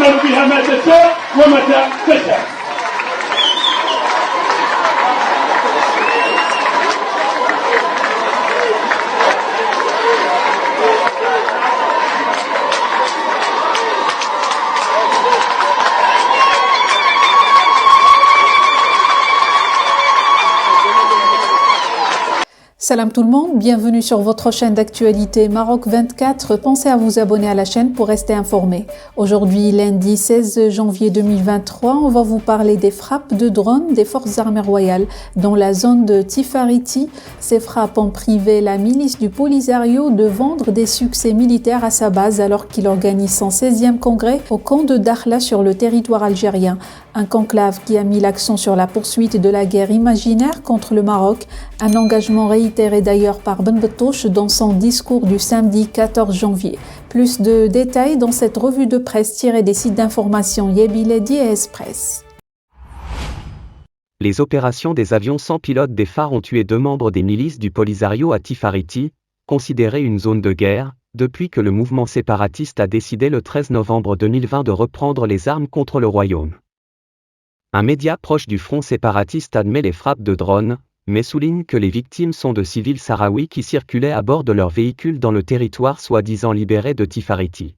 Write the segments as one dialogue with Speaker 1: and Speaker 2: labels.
Speaker 1: تعمل بها ما تشاء ومتى تشاء.
Speaker 2: Salam tout le monde, bienvenue sur votre chaîne d'actualité Maroc 24. Pensez à vous abonner à la chaîne pour rester informé. Aujourd'hui, lundi 16 janvier 2023, on va vous parler des frappes de drones des forces armées royales dans la zone de Tifariti. Ces frappes ont privé la milice du Polisario de vendre des succès militaires à sa base alors qu'il organise son 16e congrès au camp de Dakhla sur le territoire algérien. Un conclave qui a mis l'accent sur la poursuite de la guerre imaginaire contre le Maroc, un engagement réitéré d'ailleurs par Ben Bettouche dans son discours du samedi 14 janvier. Plus de détails dans cette revue de presse tirée des sites d'information Yebiledi et Express.
Speaker 3: Les opérations des avions sans pilote des phares ont tué 2 membres des milices du Polisario à Tifariti, considérée une zone de guerre, depuis que le mouvement séparatiste a décidé le 13 novembre 2020 de reprendre les armes contre le royaume. Un média proche du front séparatiste admet les frappes de drones, mais souligne que les victimes sont de civils sahraouis qui circulaient à bord de leurs véhicules dans le territoire soi-disant libéré de Tifariti.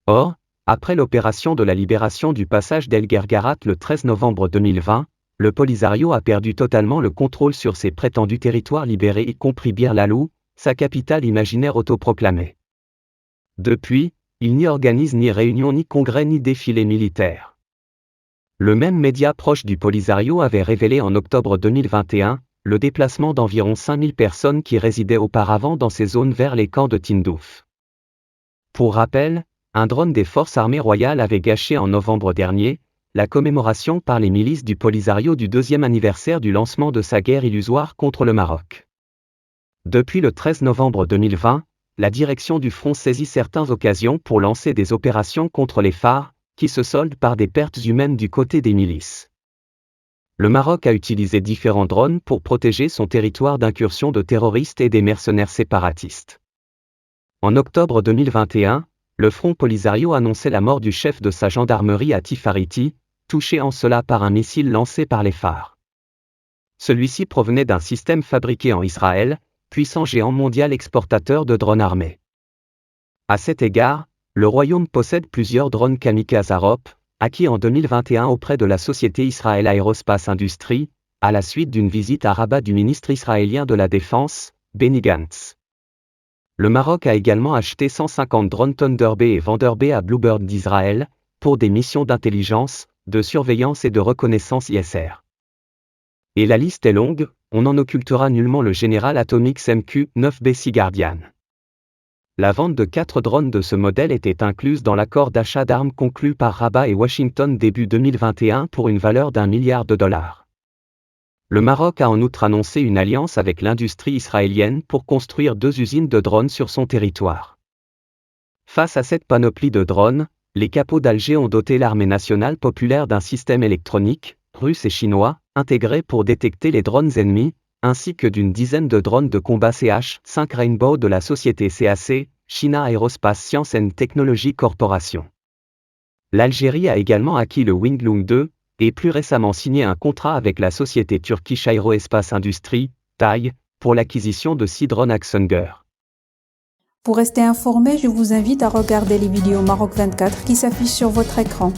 Speaker 3: Or, après l'opération de la libération du passage d'El Guergarat le 13 novembre 2020, le Polisario a perdu totalement le contrôle sur ses prétendus territoires libérés, y compris Bir Lalou, sa capitale imaginaire autoproclamée. Depuis, il n'y organise ni réunion ni congrès ni défilé militaire. Le même média proche du Polisario avait révélé en octobre 2021 le déplacement d'environ 5000 personnes qui résidaient auparavant dans ces zones vers les camps de Tindouf. Pour rappel, un drone des forces armées royales avait gâché en novembre dernier la commémoration par les milices du Polisario du 2e anniversaire du lancement de sa guerre illusoire contre le Maroc. Depuis le 13 novembre 2020, la direction du front saisit certaines occasions pour lancer des opérations contre les phares, qui se soldent par des pertes humaines du côté des milices. Le Maroc a utilisé différents drones pour protéger son territoire d'incursions de terroristes et des mercenaires séparatistes. En octobre 2021, le Front Polisario annonçait la mort du chef de sa gendarmerie à Tifariti, touché en cela par un missile lancé par les phares. Celui-ci provenait d'un système fabriqué en Israël, puissant géant mondial exportateur de drones armés. À cet égard, le Royaume possède plusieurs drones kamikazes Arop, acquis en 2021 auprès de la société Israel Aerospace Industries, à la suite d'une visite à Rabat du ministre israélien de la Défense, Benny Gantz. Le Maroc a également acheté 150 drones Thunder Bay et Vendor Bay à Bluebird d'Israël, pour des missions d'intelligence, de surveillance et de reconnaissance ISR. Et la liste est longue, on n'en occultera nullement le General Atomics MQ-9B Sea Guardian. La vente de 4 drones de ce modèle était incluse dans l'accord d'achat d'armes conclu par Rabat et Washington début 2021 pour une valeur d'$1 milliard. Le Maroc a en outre annoncé une alliance avec l'industrie israélienne pour construire 2 usines de drones sur son territoire. Face à cette panoplie de drones, les capots d'Alger ont doté l'armée nationale populaire d'un système électronique, russe et chinois, intégré pour détecter les drones ennemis, ainsi que d'une dizaine de drones de combat CH-5 Rainbow de la société CAC, China Aerospace Science and Technology Corporation. L'Algérie a également acquis le Winglung 2, et plus récemment signé un contrat avec la société Turkish Aerospace Industries, TAI, pour l'acquisition de 6 drones Axunger.
Speaker 2: Pour rester informé, je vous invite à regarder les vidéos Maroc 24 qui s'affichent sur votre écran.